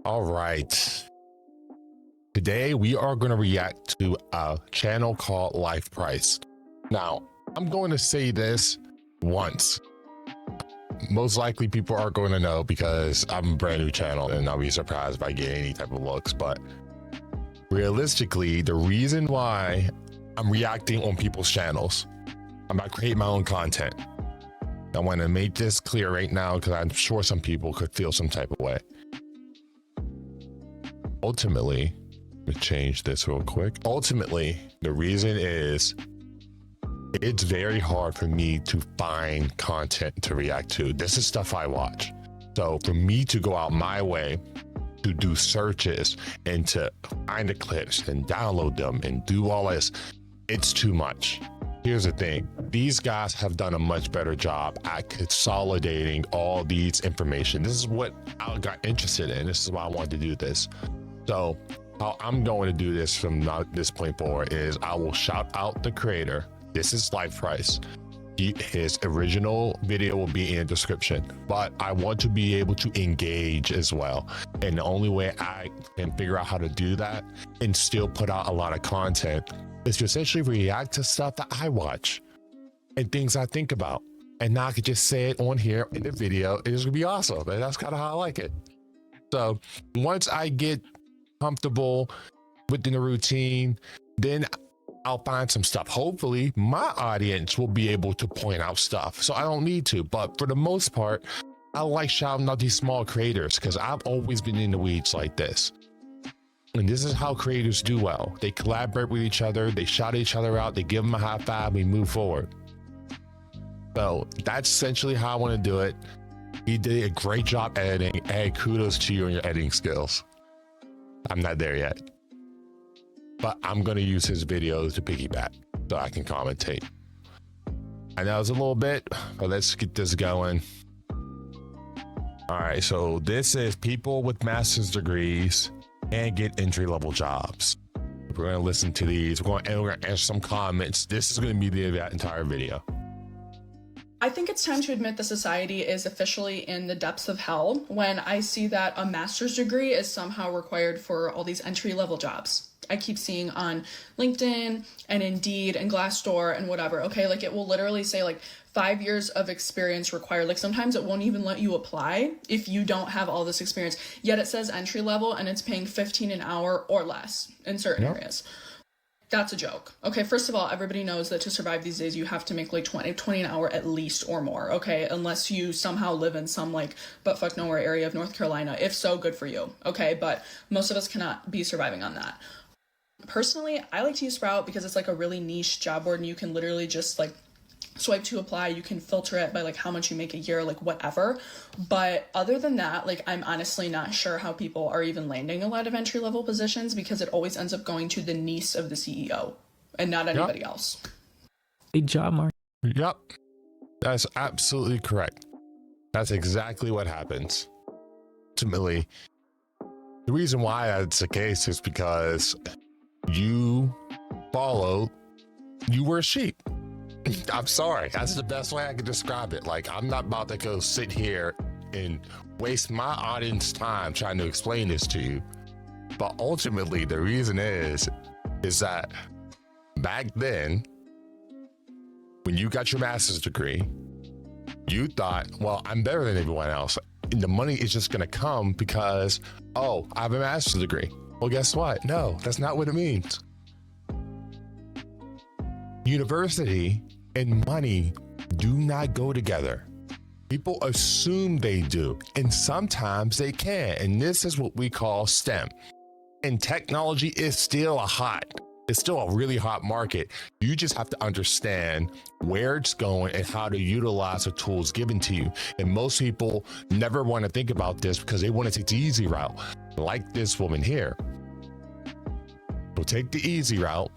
All right. Today we are going to react to a channel called Life Price. Now, I'm going to say this once. Most likely people are going to know because I'm a brand new channel and I'll be surprised if I get any type of looks. But realistically, the reason why I'm reacting on people's channels, I'm about to create my own content. I want to make this clear right now because I'm sure some people could feel some type of way. Ultimately, let me change this real quick. Ultimately, the reason is it's very hard for me to find content to react to. This is stuff I watch. So for me to go out my way to do searches and to find the clips and download them and do all this, it's too much. Here's the thing. These guys have done a much better job at consolidating all these information. This is what I got interested in. This is why I wanted to do this. So how I'm going to do this from this point forward is I will shout out the creator. This is Life Price. His original video will be in the description, but I want to be able to engage as well. And the only way I can figure out how to do that and still put out a lot of content is to essentially react to stuff that I watch and things I think about. And now I could just say it on here in the video. It's gonna be awesome. And that's kind of how I like it. So once I get comfortable within the routine, then I'll find some stuff. Hopefully my audience will be able to point out stuff, so I don't need to. But for the most part, I like shouting out these small creators because I've always been in the weeds like this. And this is how creators do well. They collaborate with each other, they shout each other out, they give them a high five, we move forward. So that's essentially how I want to do it. You did a great job editing. Hey, kudos to you and your editing skills. I'm not there yet, but I'm going to use his videos to piggyback so I can commentate. I know it's a little bit, but let's get this going. All right, so this is people with master's degrees and get entry-level jobs. We're going to listen to these. We're going to answer some comments. This is going to be the entire video. I think it's time to admit that society is officially in the depths of hell when I see that a master's degree is somehow required for all these entry-level jobs. I keep seeing on LinkedIn and Indeed and Glassdoor and whatever, okay, like it will literally say like 5 years of experience required. Like sometimes it won't even let you apply if you don't have all this experience, yet it says entry level and it's paying $15 an hour or less in certain areas. That's a joke. Okay, first of all, everybody knows that to survive these days, you have to make like 20 an hour at least or more, okay? Unless you somehow live in some like buttfuck nowhere area of North Carolina. If so, good for you, okay? But most of us cannot be surviving on that. Personally, I like to use Sprout because it's like a really niche job board and you can literally just like swipe to apply. You can filter it by like how much you make a year, like whatever. But other than that, like I'm honestly not sure how people are even landing a lot of entry level positions because it always ends up going to the niece of the CEO and not anybody else. Big job, Mark. Yep, that's absolutely correct. That's exactly what happens. Ultimately, the reason why that's the case is because you were a sheep. I'm sorry, that's the best way I can describe it. Like, I'm not about to go sit here and waste my audience time trying to explain this to you. But ultimately, the reason is that back then, when you got your master's degree, you thought, well, I'm better than everyone else. And the money is just gonna come because, oh, I have a master's degree. Well, guess what? No, that's not what it means. University and money do not go together. People assume they do, and sometimes they can. And this is what we call STEM. And technology is still it's still a really hot market. You just have to understand where it's going and how to utilize the tools given to you. And most people never want to think about this because they want to take the easy route, like this woman here. So take the easy route.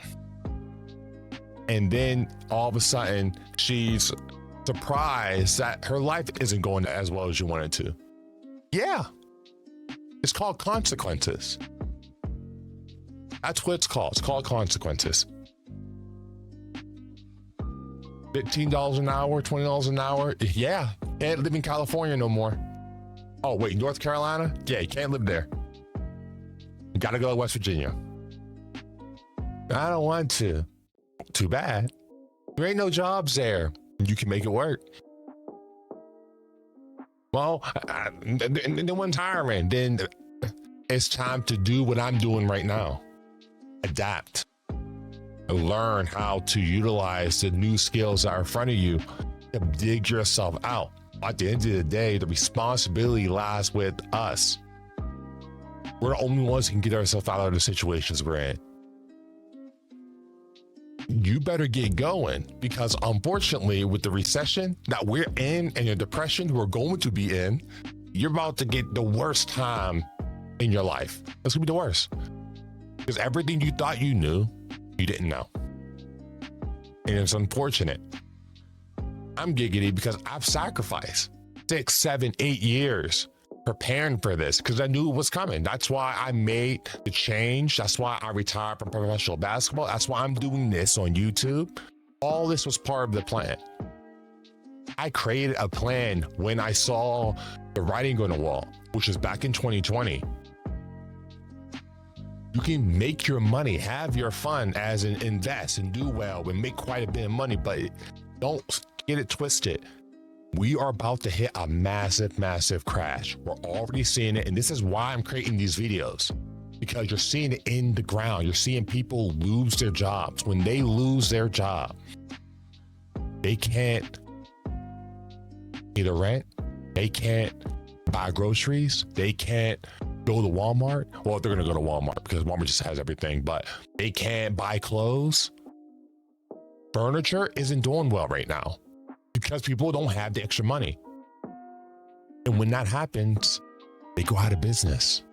And then all of a sudden she's surprised that her life isn't going as well as you want it to. Yeah, it's called consequences. That's what it's called. It's called consequences. $15 an hour, $20 an hour. Yeah, can't live in California no more. Oh wait, North Carolina? Yeah, you can't live there. Gotta go to West Virginia. I don't want to. Too bad. There ain't no jobs there. You can make it work. Well, then one's hiring. Then it's time to do what I'm doing right now. Adapt. Learn how to utilize the new skills that are in front of you to dig yourself out. At the end of the day, the responsibility lies with us. We're the only ones who can get ourselves out of the situations we're in. You better get going, because unfortunately, with the recession that we're in and the depression we're going to be in, you're about to get the worst time in your life. It's gonna be the worst, because everything you thought you knew, you didn't know. And it's unfortunate. I'm giggity because I've sacrificed 6, 7, 8 years preparing for this, because I knew it was coming. That's why I made the change. That's why I retired from professional basketball. That's why I'm doing this on YouTube. All this was part of the plan. I created a plan when I saw the writing on the wall, which was back in 2020. You can make your money, have your fun as an invest and do well and make quite a bit of money, but don't get it twisted. We are about to hit a massive, massive crash. We're already seeing it. And this is why I'm creating these videos, because you're seeing it in the ground. You're seeing people lose their jobs. When they lose their job, they can't pay the rent. They can't buy groceries. They can't go to Walmart. Well, they're going to go to Walmart because Walmart just has everything, but they can't buy clothes. Furniture isn't doing well right now, because people don't have the extra money. And when that happens, they go out of business.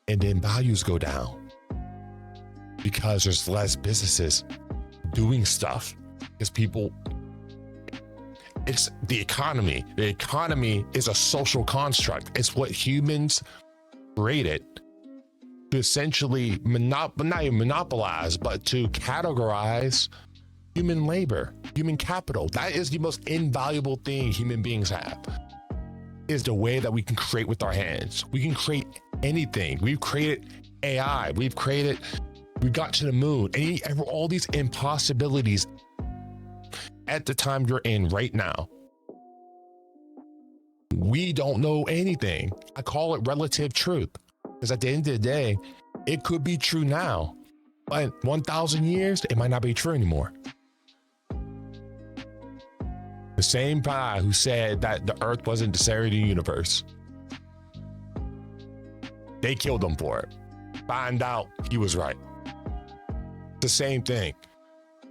And then values go down, because there's less businesses doing stuff. Because people, it's the economy. The economy is a social construct. It's what humans created to essentially not even monopolize, but to categorize human labor, human capital. That is the most invaluable thing human beings have, is the way that we can create with our hands. We can create anything. We've created AI. We got to the moon. All these impossibilities at the time you're in right now. We don't know anything. I call it relative truth, because at the end of the day, it could be true now, but 1,000 years, it might not be true anymore. The same guy who said that the earth wasn't the center of the universe, they killed him for it. Find out he was right. The same thing.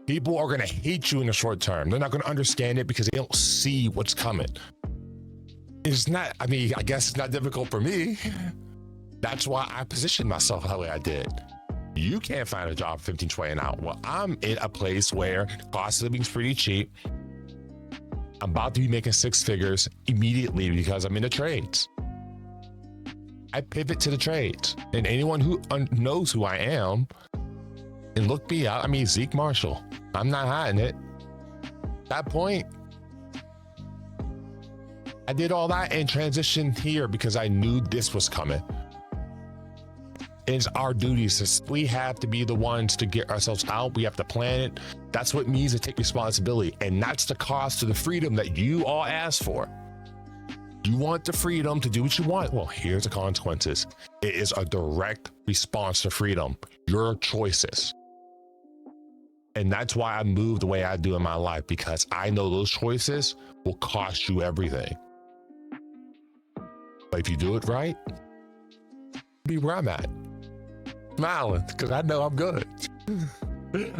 People are going to hate you in the short term. They're not going to understand it because they don't see what's coming. It's not, I guess it's not difficult for me. That's why I positioned myself the way I did. You can't find a job for 15, 20 an hour. Well, I'm in a place where cost of living is pretty cheap. I'm about to be making 6 figures immediately because I'm in the trades. I pivot to the trades, and anyone who knows who I am and look me up, Zeke Marshall. I'm not hiding it. At that point, I did all that and transitioned here because I knew this was coming. It's our duties. We have to be the ones to get ourselves out. We have to plan it. That's what it means to take responsibility. And that's the cost to the freedom that you all asked for. You want the freedom to do what you want. Well, here's the consequences. It is a direct response to freedom, your choices. And that's why I move the way I do in my life, because I know those choices will cost you everything. But if you do it right, be where I'm at. Smiling, because I know I'm good.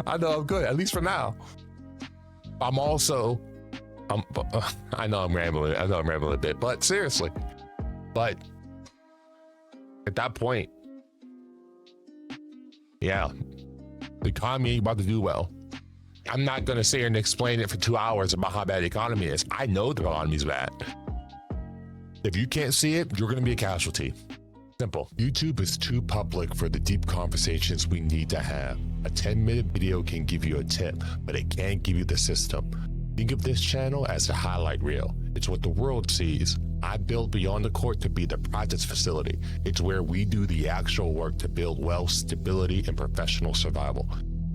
I know I'm good, at least for now. I know I'm rambling a bit, but seriously. But at that point, yeah, the economy ain't about to do well. I'm not going to sit here and explain it for 2 hours about how bad the economy is. I know the economy is bad. If you can't see it, you're going to be a casualty. Simple. YouTube is too public for the deep conversations we need to have. A 10-minute video can give you a tip, but it can't give you the system. Think of this channel as a highlight reel. It's what the world sees. I built Beyond the Court to be the practice facility. It's where we do the actual work to build wealth, stability, and professional survival.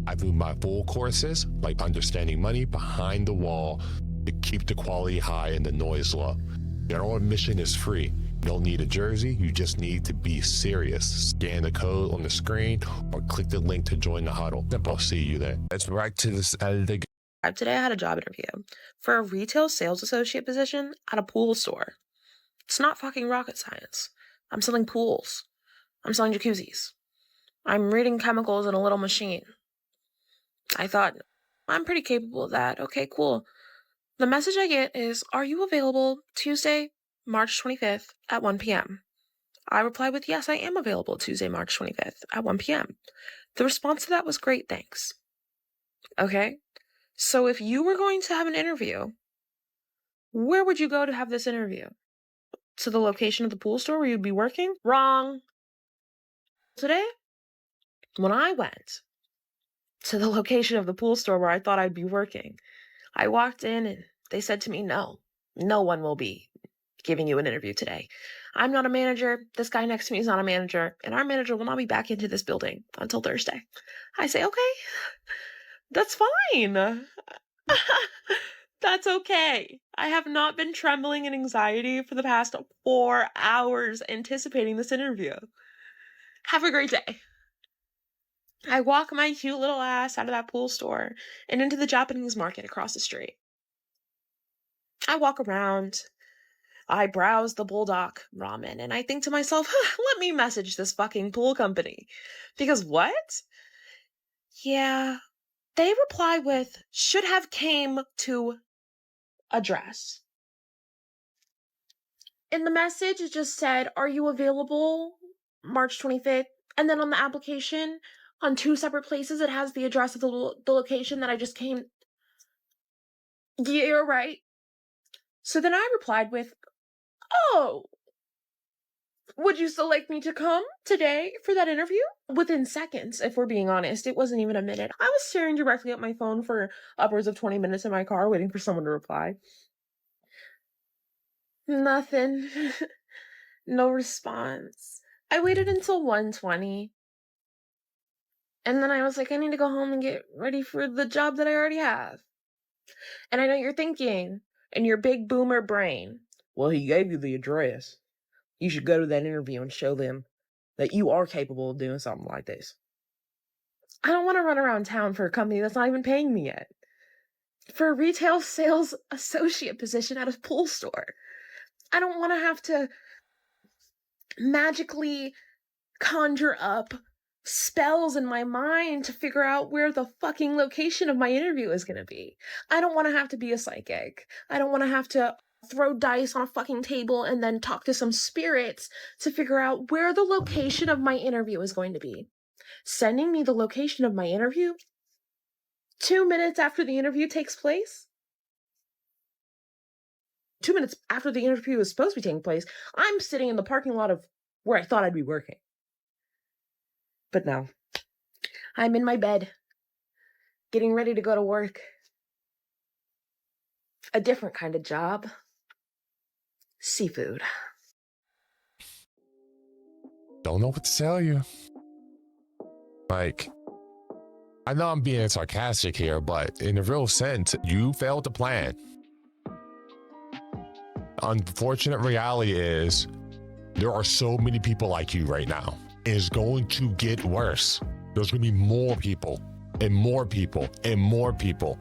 I do my full courses, like understanding money behind the wall, to keep the quality high and the noise low. General admission is free. You don't need a jersey, you just need to be serious. Scan the code on the screen or click the link to join the huddle. I'll see you there. Let's right to this. Today I had a job interview for a retail sales associate position at a pool store. It's not fucking rocket science. I'm selling pools. I'm selling jacuzzis. I'm reading chemicals in a little machine. I thought, I'm pretty capable of that. Okay, cool. The message I get is, are you available Tuesday, March 25th at 1 p.m.? I reply with, yes, I am available Tuesday, March 25th at 1 p.m. The response to that was, great, thanks. Okay, so if you were going to have an interview, where would you go to have this interview? To the location of the pool store where you'd be working? Wrong. Today, when I went to the location of the pool store where I thought I'd be working, I walked in and they said to me, no one will be giving you an interview today. I'm not a manager. This guy next to me is not a manager. And our manager will not be back into this building until Thursday. I say, okay, that's fine. That's okay. I have not been trembling in anxiety for the past 4 hours anticipating this interview. Have a great day. I walk my cute little ass out of that pool store and into the Japanese market across the street. I walk around. I browse the Bulldog ramen and I think to myself, let me message this fucking pool company. Because what? Yeah, they reply with, should have came to address. In the message, it just said, are you available March 25th? And then on the application, on 2 separate places, it has the address of the location that I just came. Yeah, you're right. So then I replied with, oh, would you still like me to come today for that interview? Within seconds, if we're being honest. It wasn't even a minute. I was staring directly at my phone for upwards of 20 minutes in my car waiting for someone to reply. Nothing. No response. I waited until 1:20. And then I was like, I need to go home and get ready for the job that I already have. And I know you're thinking, in your big boomer brain, well, he gave you the address. You should go to that interview and show them that you are capable of doing something like this. I don't want to run around town for a company that's not even paying me yet. For a retail sales associate position at a pool store. I don't want to have to magically conjure up spells in my mind to figure out where the fucking location of my interview is going to be. I don't want to have to be a psychic. I don't want to have to throw dice on a fucking table and then talk to some spirits to figure out where the location of my interview is going to be. Sending me the location of my interview 2 minutes after the interview takes place? 2 minutes after the interview is supposed to be taking place, I'm sitting in the parking lot of where I thought I'd be working. But no, I'm in my bed, getting ready to go to work. A different kind of job. Seafood. Don't know what to tell you. Like, I know I'm being sarcastic here, but in a real sense, you failed to plan. Unfortunate reality is there are so many people like you right now. It's going to get worse. There's going to be more people and more people and more people.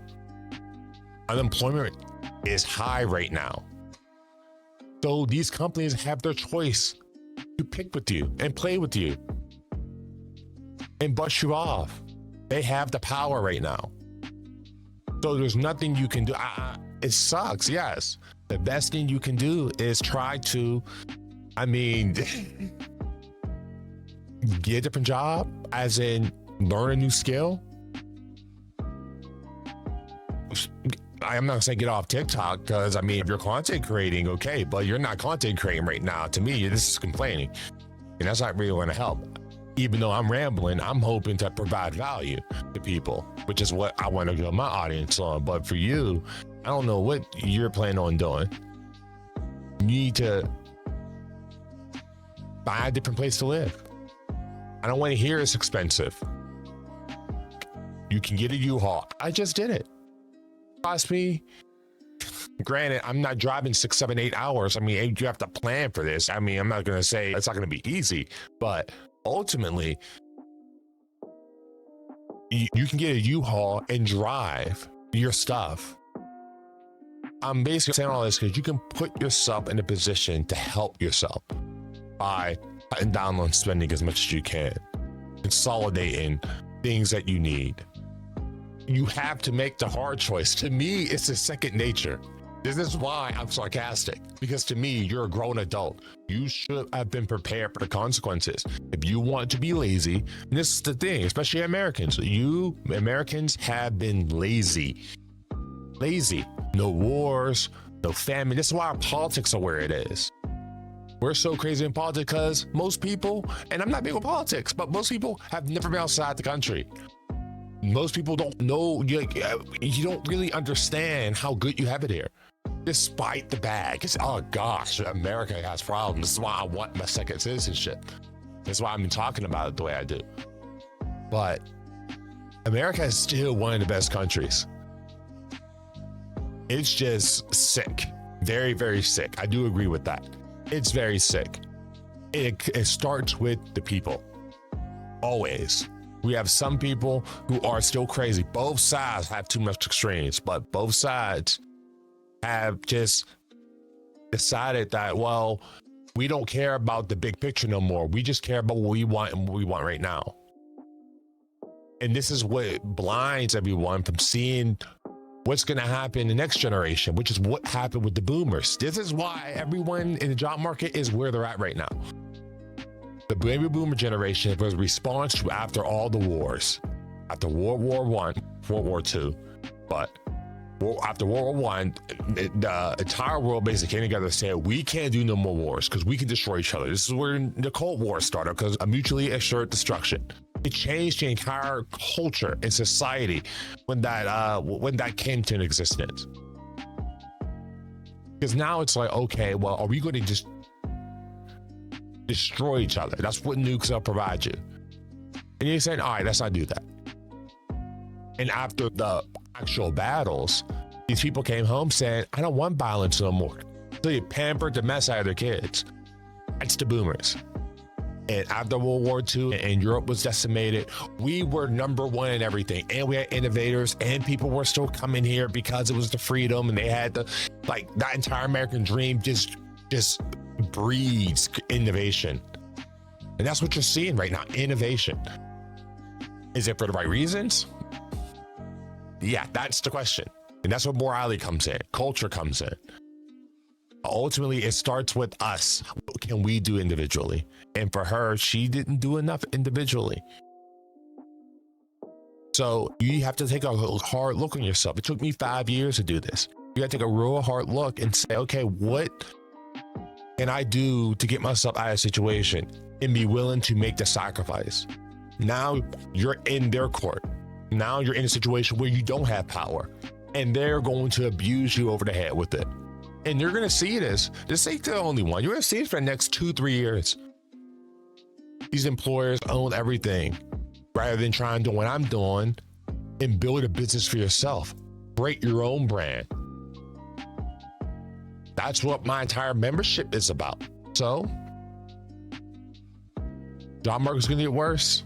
Unemployment is high right now. So these companies have their choice to pick with you and play with you and bust you off. They have the power right now. So there's nothing you can do. It sucks, yes. The best thing you can do is try to, get a different job, as in learn a new skill. I'm not saying get off TikTok, because if you're content creating, okay, but you're not content creating right now. To me, this is complaining, and that's not really going to help. Even though I'm rambling, I'm hoping to provide value to people, which is what I want to get my audience on. But for you, I don't know what you're planning on doing. You need to find a different place to live. I don't want to hear it's expensive. You can get a U-Haul. I just did it. Cost me. Granted, I'm not driving 6, 7, 8 hours. I mean, you have to plan for this. I mean, I'm not going to say it's not going to be easy, but ultimately, you can get a U-Haul and drive your stuff. I'm basically saying all this because you can put yourself in a position to help yourself by cutting down on spending as much as you can, consolidating things that you need. You have to make the hard choice. To me, it's a second nature. This is why I'm sarcastic, because to me, you're a grown adult. You should have been prepared for the consequences. If you want to be lazy, and this is the thing, especially Americans, you Americans have been lazy. Lazy. No wars, no famine. This is why our politics are where it is. We're so crazy in politics because most people, and I'm not big on politics, but most people have never been outside the country. Most people don't know, you don't really understand how good you have it here. Despite the bag, it's, oh gosh, America has problems. This is why I want my second citizenship. That's why I've been talking about it the way I do. But America is still one of the best countries. It's just sick. Very, very sick. I do agree with that. It's very sick. It starts with the people. Always. We have some people who are still crazy. Both sides have too much extremes, but both sides have just decided that, well, we don't care about the big picture no more. We just care about what we want and what we want right now. And this is what blinds everyone from seeing what's going to happen in the next generation, which is what happened with the boomers. This is why everyone in the job market is where they're at right now. The baby boomer generation was a response to after all the wars, after World War I, World War II, but after World War I, the entire world basically came together and said, we can't do no more wars because we can destroy each other. This is where the Cold War started, because a mutually assured destruction. It changed the entire culture and society when that came to existence. Because now it's like, okay, well, are we going to just destroy each other? That's what nukes will provide you. And you're saying, all right, let's not do that. And after the actual battles, these people came home saying, I don't want violence no more. So you pampered the mess out of their kids. That's the boomers. And after World War II and Europe was decimated, we were number one in everything. And we had innovators, and people were still coming here because it was the freedom, and they had the, like, that entire American dream just breeds innovation. And that's what you're seeing right now, innovation. Is it for the right reasons? Yeah, that's the question. And that's where morality comes in, culture comes in. Ultimately, it starts with us. What can we do individually? And for her, she didn't do enough individually. So you have to take a hard look on yourself. It took me 5 years to do this. You got to take a real hard look and say, okay, what can I do to get myself out of a situation and be willing to make the sacrifice? Now you're in their court. Now you're in a situation where you don't have power, and they're going to abuse you over the head with it. And you're going to see this. This ain't the only one. You're going to see it for the next 2-3 years. These employers own everything rather than trying to do what I'm doing and build a business for yourself. Create your own brand. That's what my entire membership is about. So, job market's going to get worse.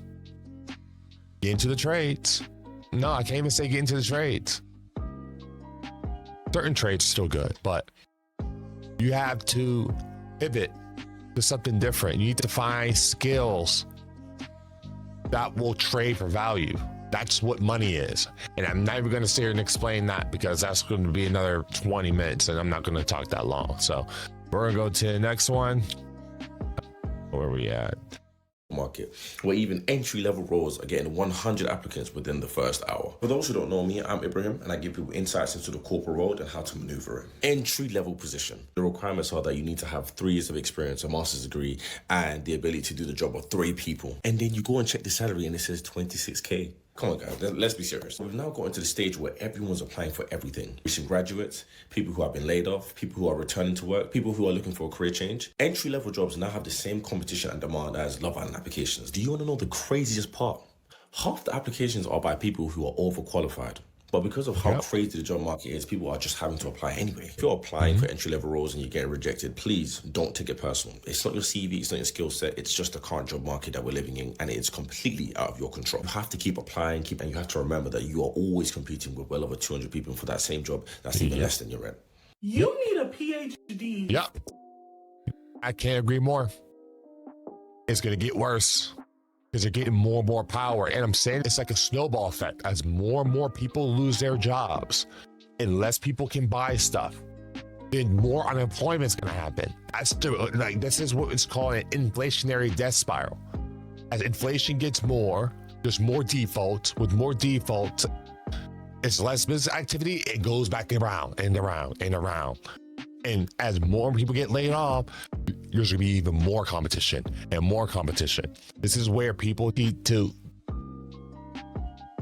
Get into the trades. No, I can't even say get into the trades. Certain trades are still good, but you have to pivot to something different. You need to find skills that will trade for value. That's what money is. And I'm not even going to sit here and explain that, because that's going to be another 20 minutes and I'm not going to talk that long. So we're going to go to the next one. Where are we at? Market, where even entry-level roles are getting 100 applicants within the first hour. For those who don't know me, I'm Ibrahim, and I give people insights into the corporate world and how to maneuver it. Entry-level position. The requirements are that you need to have 3 years of experience, a master's degree, and the ability to do the job of 3 people. And then you go and check the salary and it says 26K. Come on, guys, let's be serious. We've now got into the stage where everyone's applying for everything. Recent graduates, people who have been laid off, people who are returning to work, people who are looking for a career change. Entry-level jobs now have the same competition and demand as Love Island applications. Do you want to know the craziest part? Half the applications are by people who are overqualified. But because of how crazy the job market is, people are just having to apply anyway. If you're applying for entry-level roles and you're getting rejected, please don't take it personal. It's not your CV, it's not your skill set, it's just the current job market that we're living in, and it's completely out of your control. You have to keep applying, and you have to remember that you are always competing with well over 200 people for that same job that's even less than your rent. You need a PhD. Yep. I can't agree more. It's going to get worse. Because they're getting more and more power. And I'm saying it's like a snowball effect. As more and more people lose their jobs and less people can buy stuff, then more unemployment is going to happen. This is what it's called an inflationary death spiral. As inflation gets more, there's more defaults. With more defaults, it's less business activity. It goes back around and around and around. And as more people get laid off, there's going to be even more competition and more competition. This is where people need to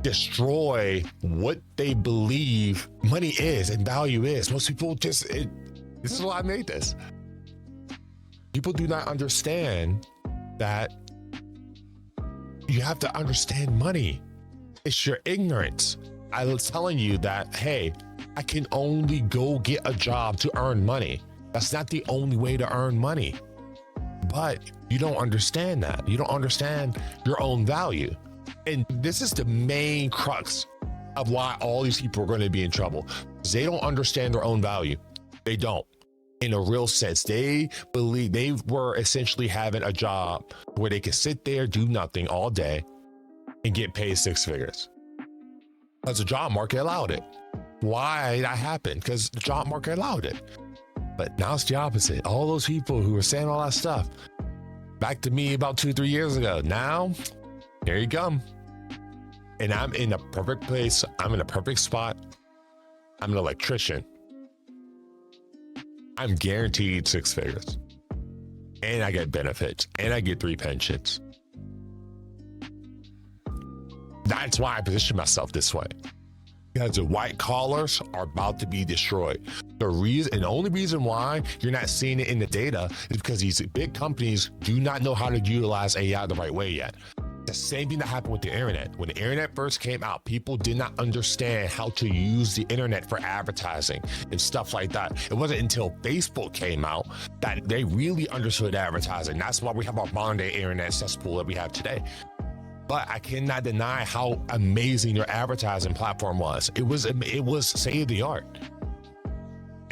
destroy what they believe money is and value is. Most people this is why I made this. People do not understand that you have to understand money. It's your ignorance. I was telling you that, hey, I can only go get a job to earn money. That's not the only way to earn money. But you don't understand that. You don't understand your own value. And this is the main crux of why all these people are going to be in trouble. They don't understand their own value. They don't. In a real sense, they believe they were essentially having a job where they could sit there, do nothing all day and get paid six figures. Because the job market allowed it. Why did that happen? Because the job market allowed it. But now it's the opposite. All those people who were saying all that stuff back to me about 2-3 years ago. Now, here you come. And I'm in a perfect place. I'm in a perfect spot. I'm an electrician. I'm guaranteed six figures. And I get benefits. And I get 3 pensions. That's why I position myself this way. Because the white collars are about to be destroyed. The only reason why you're not seeing it in the data is because these big companies do not know how to utilize AI the right way yet. The same thing that happened with the internet. When the internet first came out, people did not understand how to use the internet for advertising and stuff like that. It wasn't until Facebook came out that they really understood advertising. That's why we have our modern day internet cesspool that we have today. But I cannot deny how amazing your advertising platform was. It was state of the art.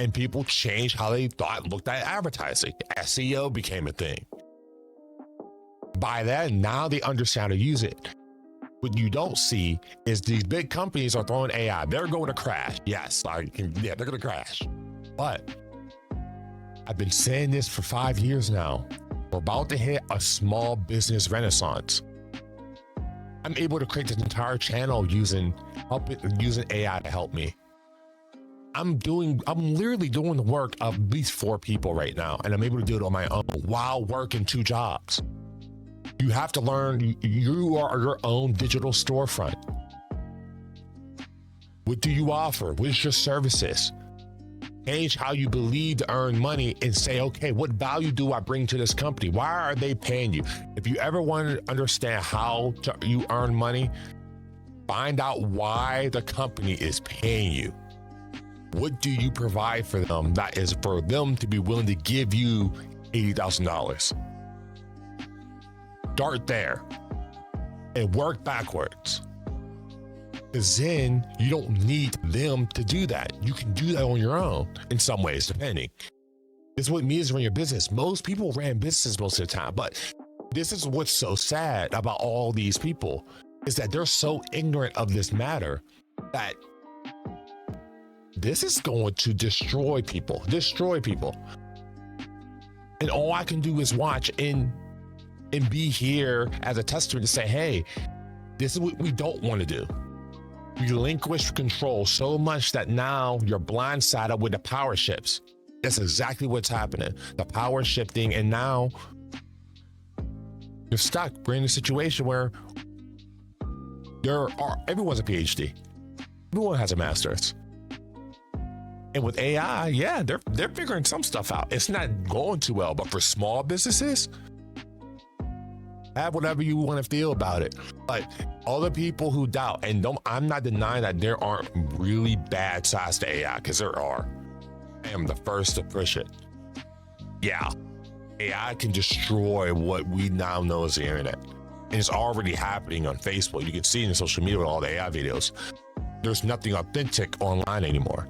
And people changed how they looked at advertising. SEO became a thing. By then, now they understand how to use it. What you don't see is these big companies are throwing AI. They're going to crash. Yes, they're going to crash. But I've been saying this for 5 years now. We're about to hit a small business renaissance. I'm able to create this entire channel using AI to help me. I'm literally doing the work of at least 4 people right now, and I'm able to do it on my own while working 2 jobs. You have to learn, you are your own digital storefront. What do you offer? What is your services? Change how you believe to earn money and say, okay, what value do I bring to this company? Why are they paying you? If you ever want to understand how you earn money, find out why the company is paying you. What do you provide for them that is for them to be willing to give you $80,000? Start there and work backwards. Because then you don't need them to do that. You can do that on your own in some ways, depending. This is what it means to run your business. Most people ran businesses most of the time, but this is what's so sad about all these people is that they're so ignorant of this matter that this is going to destroy people. And all I can do is watch and be here as a testament to say, hey, this is what we don't want to do. Relinquish control so much that now you're blindsided with the power shifts. That's exactly what's happening. The power shifting, and now you're stuck. We're in a situation where Everyone's a PhD. Everyone has a master's. And with AI, yeah, they're figuring some stuff out. It's not going too well, but for small businesses, have whatever you want to feel about it. But all the people who doubt, and I'm not denying that there aren't really bad sides to AI, because there are. I am the first to push it. Yeah, AI can destroy what we now know as the internet. And it's already happening on Facebook. You can see it in social media with all the AI videos. There's nothing authentic online anymore.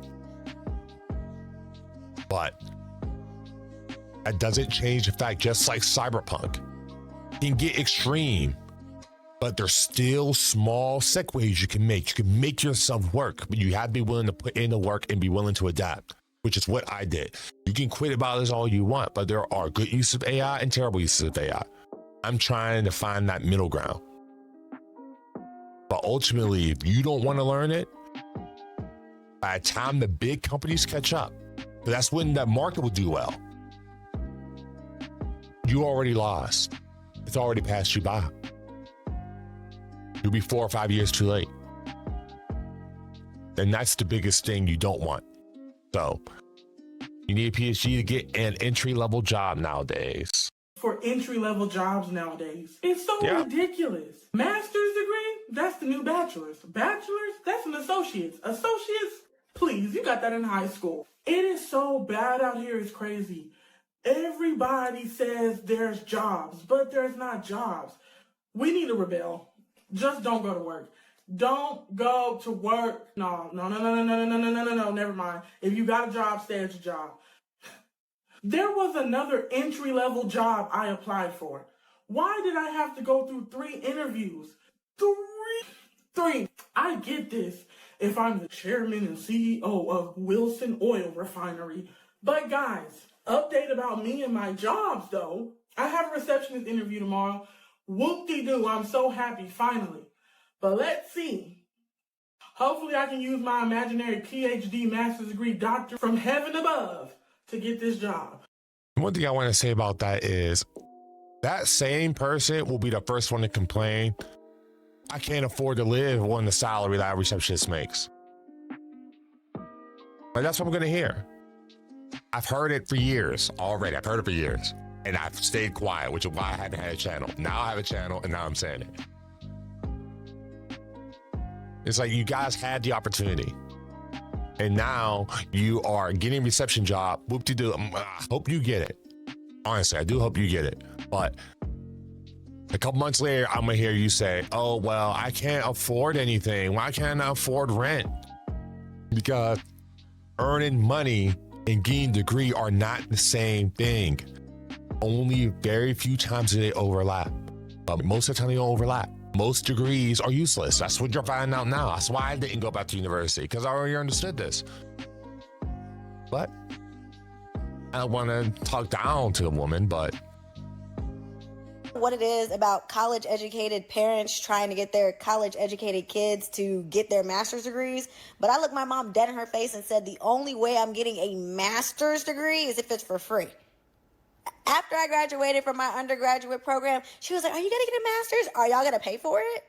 But that doesn't change the fact, just like cyberpunk can get extreme, but there's still small segues you can make. You can make yourself work, but you have to be willing to put in the work and be willing to adapt, which is what I did. You can quit about this all you want, but there are good uses of AI and terrible uses of AI. I'm trying to find that middle ground. But ultimately, if you don't want to learn it, by the time the big companies catch up, that's when that market will do well. You already lost. It's already passed you by. You'll be 4 or 5 years too late. And that's the biggest thing you don't want. So you need a PhD to get an entry-level job nowadays. For entry-level jobs nowadays. It's so ridiculous. Master's degree? That's the new bachelor's. Bachelor's? That's an associate's. Associates? Please, you got that in high school. It is so bad out here, it's crazy. Everybody says there's jobs, but there's not jobs. We need to rebel. Just don't go to work. Don't go to work. No, never mind. If you got a job, stay at your job. There was another entry-level job I applied for. Why did I have to go through 3 interviews? Three. I get this if I'm the chairman and CEO of Wilson Oil Refinery. But guys, update about me and my jobs though. I have a receptionist interview tomorrow. Whoop-de-doo, I'm so happy, finally. But let's see. Hopefully I can use my imaginary PhD master's degree doctor from heaven above to get this job. One thing I want to say about that is that same person will be the first one to complain, I can't afford to live on the salary that a receptionist makes. But that's what I'm going to hear. I've heard it for years already. I've heard it for years. And I've stayed quiet, which is why I haven't had a channel. Now I have a channel, and now I'm saying it. It's like you guys had the opportunity. And now you are getting a reception job. Whoop-de-doo. I hope you get it. Honestly, I do hope you get it. But a couple months later, I'm going to hear you say, oh, well, I can't afford anything. Why can't I afford rent? Because earning money and getting a degree are not the same thing. Only very few times do they overlap. But most of the time, they don't overlap. Most degrees are useless. That's what you're finding out now. That's why I didn't go back to university, because I already understood this. But I don't want to talk down to a woman, but what it is about college educated parents trying to get their college educated kids to get their master's degrees. But I looked my mom dead in her face and said, the only way I'm getting a master's degree is if it's for free. After I graduated from my undergraduate program, she was like, are you going to get a master's? Are y'all going to pay for it?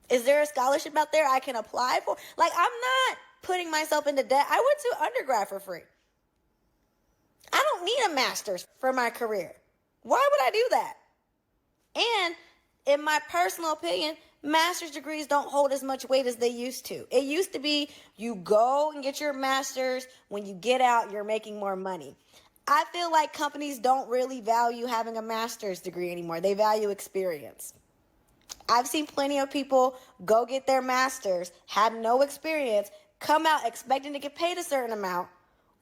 Is there a scholarship out there I can apply for? Like, I'm not putting myself into debt. I went to undergrad for free. I don't need a master's for my career. Why would I do that? And in my personal opinion, master's degrees don't hold as much weight as they used to. It used to be you go and get your master's. When you get out, you're making more money. I feel like companies don't really value having a master's degree anymore. They value experience. I've seen plenty of people go get their master's, have no experience, come out expecting to get paid a certain amount,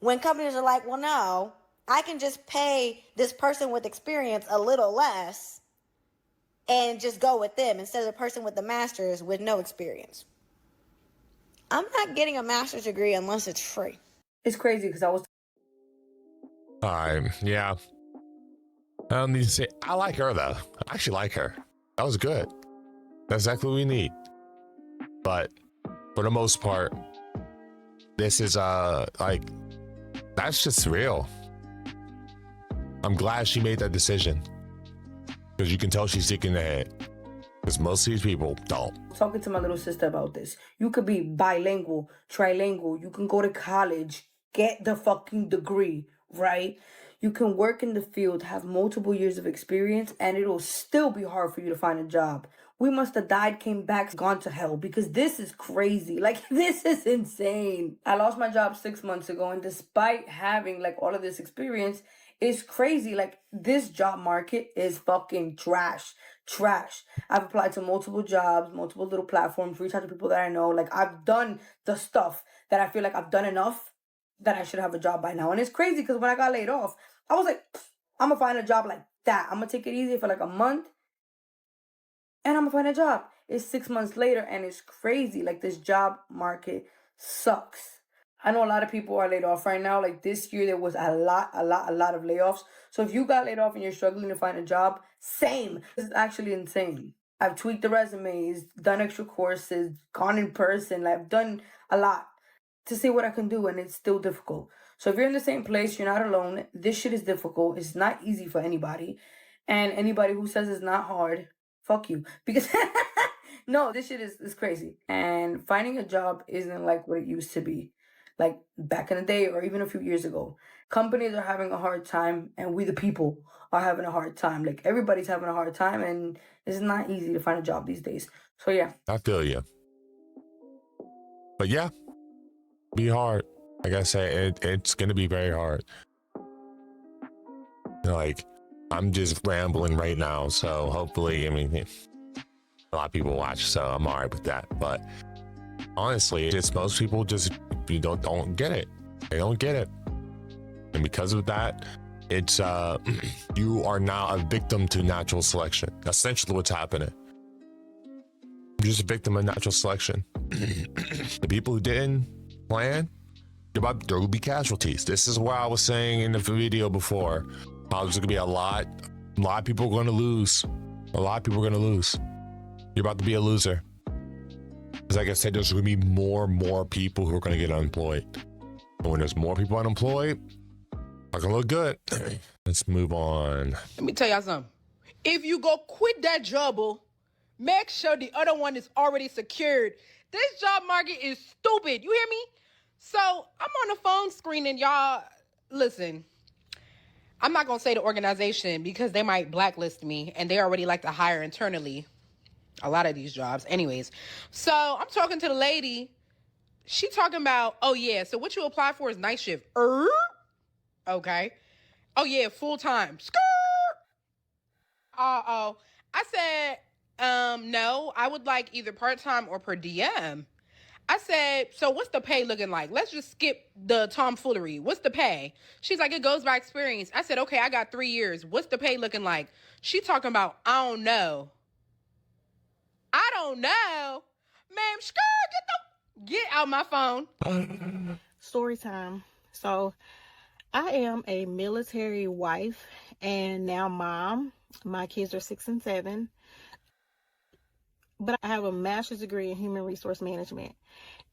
when companies are like, well, no, I can just pay this person with experience a little less and just go with them instead of the person with the master's with no experience. I'm not getting a master's degree unless it's free. It's crazy because I was yeah. I don't need to say, I like her though. I actually like her. That was good. That's exactly what we need. But for the most part, this is like, that's just real. I'm glad she made that decision, because you can tell she's thinking ahead. Because most of these people don't. Talking to my little sister about this. You could be bilingual, trilingual. You can go to college, get the fucking degree, right? You can work in the field, have multiple years of experience, and it'll still be hard for you to find a job. We must have died, came back, gone to hell, because this is crazy. Like, this is insane. I lost my job 6 months ago, and despite having like all of this experience, it's crazy. Like, this job market is fucking trash. I've applied to multiple jobs, multiple little platforms, reached out to people that I know. Like, I've done the stuff that I feel like I've done enough that I should have a job by now. And it's crazy because when I got laid off, I was like, I'm gonna find a job like that. I'm gonna take it easy for like a month and I'm gonna find a job. It's 6 months later and it's crazy. Like, this job market sucks. I know a lot of people are laid off right now. Like, this year there was a lot of layoffs. So if you got laid off and you're struggling to find a job, same. This is actually insane. I've tweaked the resumes, done extra courses, gone in person. Like, I've done a lot to see what I can do, and it's still difficult. So if you're in the same place, you're not alone. This shit is difficult. It's not easy for anybody. And anybody who says it's not hard, fuck you. Because no, this shit is crazy. And finding a job isn't like what it used to be. Like back in the day or even a few years ago. Companies are having a hard time and we the people are having a hard time. Like, everybody's having a hard time and it's not easy to find a job these days. So yeah. I feel you. But yeah, be hard. Like I say, it's going to be very hard. Like, I'm just rambling right now. So hopefully, I mean, a lot of people watch, so I'm all right with that. But honestly, it's most people just don't get it. They don't get it. And because of that, it's you are now a victim to natural selection. That's essentially what's happening. You're just a victim of natural selection. The people who didn't plan, there will be casualties. This is what I was saying in the video before. How there's gonna be a lot of people are gonna lose. A lot of people are gonna lose. You're about to be a loser. Because like I said, there's gonna be more and more people who are gonna get unemployed. And when there's more people unemployed, not gonna look good. Let's move on. Let me tell y'all something. If you go quit that job, make sure the other one is already secured. This job market is stupid. You hear me? So I'm on the phone screening, y'all. Listen, I'm not gonna say the organization because they might blacklist me and they already like to hire internally a lot of these jobs. Anyways, so I'm talking to the lady. She talking about, oh yeah, so what you apply for is night shift. Okay. Oh yeah, full time. Skirt. I said, no, I would like either part-time or per diem. I said, so what's the pay looking like? Let's just skip the tomfoolery. What's the pay? She's like, it goes by experience. I said, okay, I got 3 years. What's the pay looking like? She talking about, I don't know. I don't know. Ma'am, get out my phone. Story time. So I am a military wife and now mom. My kids are 6 and 7. But I have a master's degree in human resource management.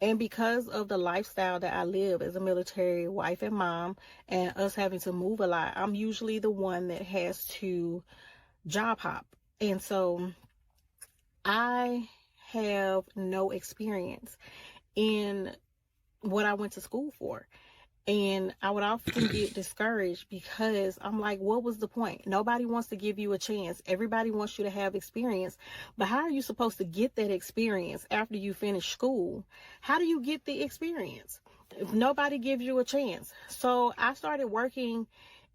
And because of the lifestyle that I live as a military wife and mom and us having to move a lot, I'm usually the one that has to job hop. And so I have no experience in what I went to school for. And I would often get discouraged because I'm like, what was the point? Nobody wants to give you a chance. Everybody wants you to have experience. But how are you supposed to get that experience after you finish school? How do you get the experience if nobody gives you a chance? So I started working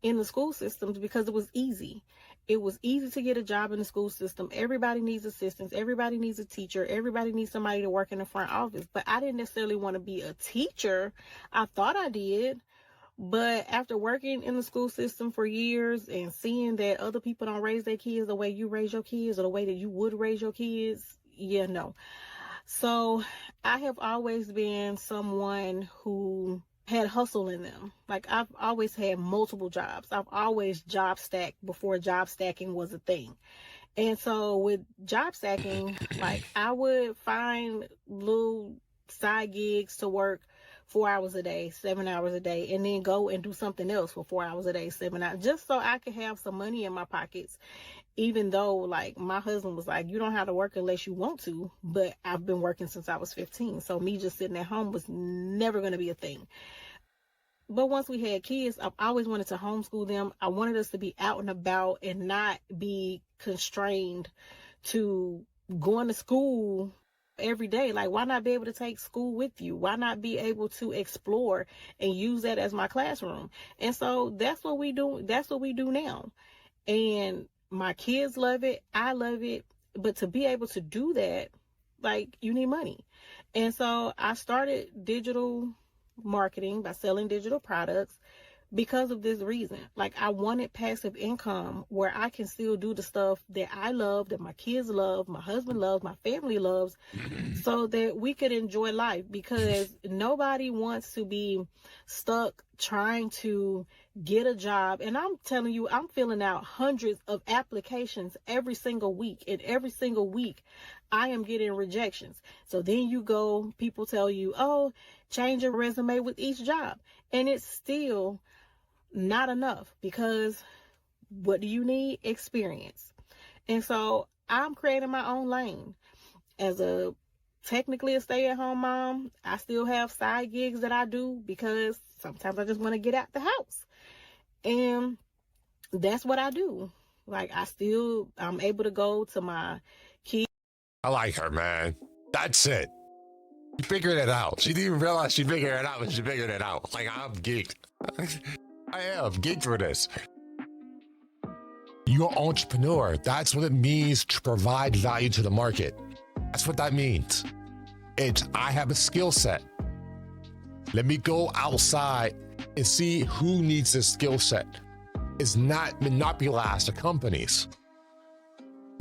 in the school systems because it was easy. It was easy to get a job in the school system. Everybody needs assistance. Everybody needs a teacher. Everybody needs somebody to work in the front office. But I didn't necessarily want to be a teacher. I thought I did. But after working in the school system for years and seeing that other people don't raise their kids the way you raise your kids or the way that you would raise your kids, yeah, no. So I have always been someone who had hustle in them. Like, I've always had multiple jobs. I've always job stacked before job stacking was a thing. And so with job stacking, like, I would find little side gigs to work 4 hours a day, 7 hours a day, and then go and do something else for 4 hours a day, 7 hours, just so I could have some money in my pockets. Even though, like, my husband was like, you don't have to work unless you want to, but I've been working since I was 15. So me just sitting at home was never going to be a thing. But once we had kids, I always wanted to homeschool them. I wanted us to be out and about and not be constrained to going to school every day. Like, why not be able to take school with you? Why not be able to explore and use that as my classroom? And so that's what we do. That's what we do now. And my kids love it. I love it. But to be able to do that, like, you need money. And so I started digital marketing by selling digital products because of this reason. Like, I wanted passive income where I can still do the stuff that I love, that my kids love, my husband loves, my family loves, so that we could enjoy life, because nobody wants to be stuck trying to get a job. And I'm telling you, I'm filling out hundreds of applications every single week, and every single week I am getting rejections. So then you go, people tell you, oh, change your resume with each job. And it's still not enough, because what do you need? Experience. And so I'm creating my own lane. As technically a stay-at-home mom, I still have side gigs that I do because sometimes I just want to get out the house. And that's what I do. Like, I'm able to go to my kids. I like her, man. That's it. She figured it out. She didn't even realize she figured it out, but she figured it out. Like, I'm geeked. I am geeked for this. You're an entrepreneur. That's what it means to provide value to the market. That's what that means. I have a skill set. Let me go outside and see who needs this skill set. It's not monopolize the companies.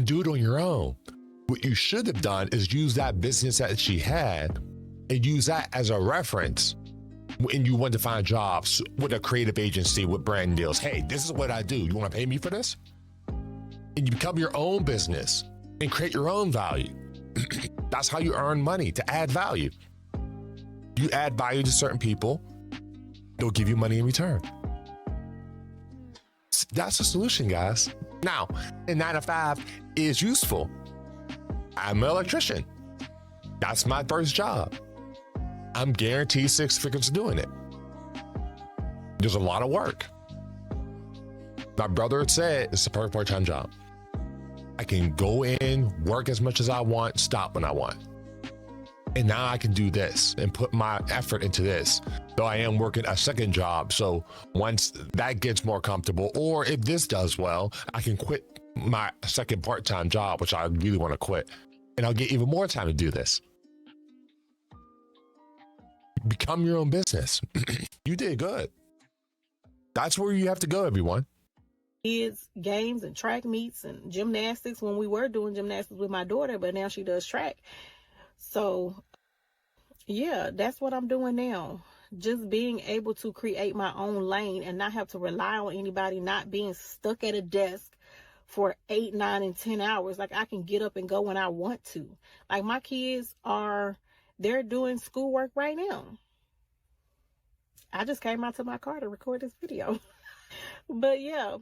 Do it on your own. What you should have done is use that business that she had and use that as a reference when you want to find jobs with a creative agency with brand deals. Hey, this is what I do. You want to pay me for this? And you become your own business and create your own value. That's how you earn money, to add value. You add value to certain people, they'll give you money in return. That's the solution, guys. Now, a 9 to 5 is useful. I'm an electrician. That's my first job. I'm guaranteed 6 figures doing it. There's a lot of work. My brother had said it's a perfect part-time job. I can go in, work as much as I want, stop when I want. And now I can do this and put my effort into this, though I am working a second job. So once that gets more comfortable, or if this does well, I can quit my second part-time job, which I really want to quit, and I'll get even more time to do this. Become your own business. You did good. That's where you have to go, everyone. Kids games and track meets and gymnastics when we were doing gymnastics with my daughter, but now she does track. So yeah, that's what I'm doing now. Just being able to create my own lane and not have to rely on anybody, not being stuck at a desk for 8, 9, and 10 hours. Like, I can get up and go when I want to. Like, my kids they're doing schoolwork right now. I just came out to my car to record this video. But yeah,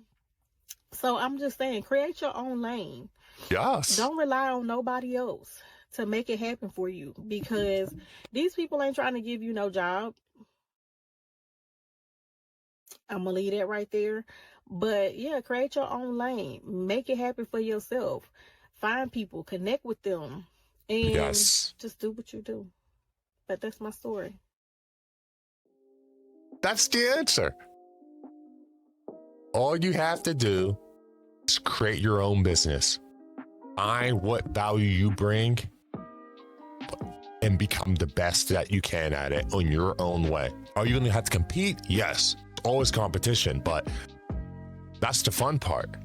so I'm just saying, create your own lane. Yes. Don't rely on nobody else to make it happen for you, because these people ain't trying to give you no job. I'm gonna leave that right there. But yeah, create your own lane. Make it happen for yourself. Find people, connect with them, and just do what you do. But that's my story. That's the answer. All you have to do is create your own business. Find what value you bring and become the best that you can at it on your own way. Are you going to have to compete? Yes. Always competition, but that's the fun part.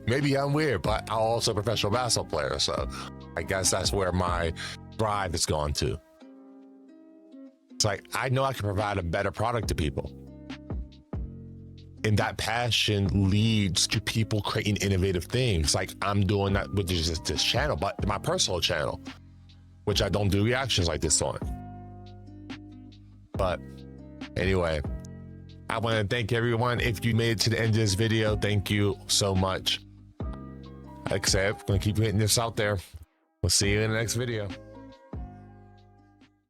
Maybe I'm weird, but I'm also a professional basketball player, so I guess that's where my drive has gone to. It's like, I know I can provide a better product to people. And that passion leads to people creating innovative things. Like, I'm doing that with this channel, but my personal channel, which I don't do reactions like this on. But anyway, I want to thank everyone. If you made it to the end of this video, thank you so much. Like I said, I'm going to keep getting this out there. We'll see you in the next video.